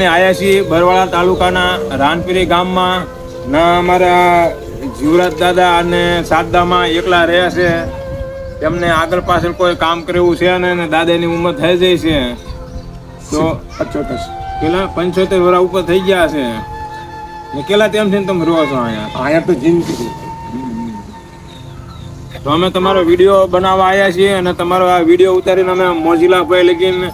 અમે આવ્યા છીએ બરવાળા તાલુકાના રાનપીરી ગામમાં. ના અમારા જીવરાજ દાદા અને સાતદામાં એકલા રહ્યા છે. તેમને આગળ પાછળ કોઈ કામ કરવું છે ને દાદાની ઉંમર થઈ જાય છે તો 75 વર્ષ ઉપર થઈ ગયા છે. કેટલા તેમ છે તમે રહો છો અહીંયા તો જિંદગી. તો અમે તમારો વિડીયો બનાવવા આવ્યા છીએ અને તમારો આ વિડીયો ઉતારીને અમે મોજીલાભાઈ લગીને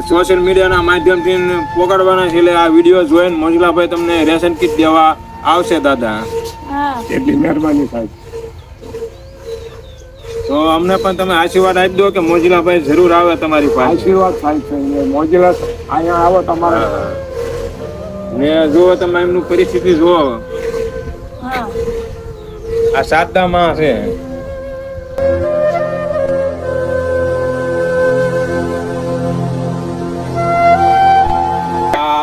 સોશિયલ મીડિયાના માધ્યમથી પોગાડવાના છે. એટલે આ વિડીયો જોઈને મોજીલાભાઈ તમને રેશન કીટ દેવા આવશે દાદા. એટલી મહેરબાની સાહેબ. તો અમને પણ તમે આશીર્વાદ આપી દો કે મોજીલાભાઈ જરૂર આવે તમારી પાસે. આશીર્વાદ સાહેબ. મોજીલા અહીંયા આવો તમારે ને જુઓ તમે એમનું પરિસ્થિતિ જુઓ. આ સાતદામાં છે.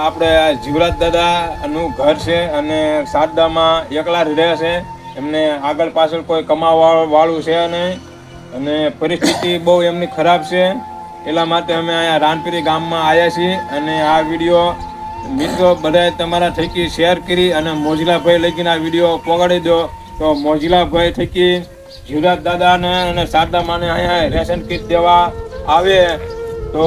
આપણે આ જીવરાજ દાદા નું ઘર છે અને સાતદામાં એકલા રહે છે. એમને આગળ પાછળ કોઈ કમાવા વાળું છે નહીં અને પરિસ્થિતિ બહુ એમની ખરાબ છે. એટલા માટે અમે અહીંયા રાનપીરી ગામમાં આવ્યા છીએ અને આ વિડીયો મિત્રો બધા તમારા થકી શેર કરી અને મોજીલાભાઈ લઈને આ વિડીયો પહોંચાડી દો. તો મોજીલાભાઈ થકી જીવરાજ દાદાને અને સાતદામાને અહીંયા રેશન કીટ દેવા આવે તો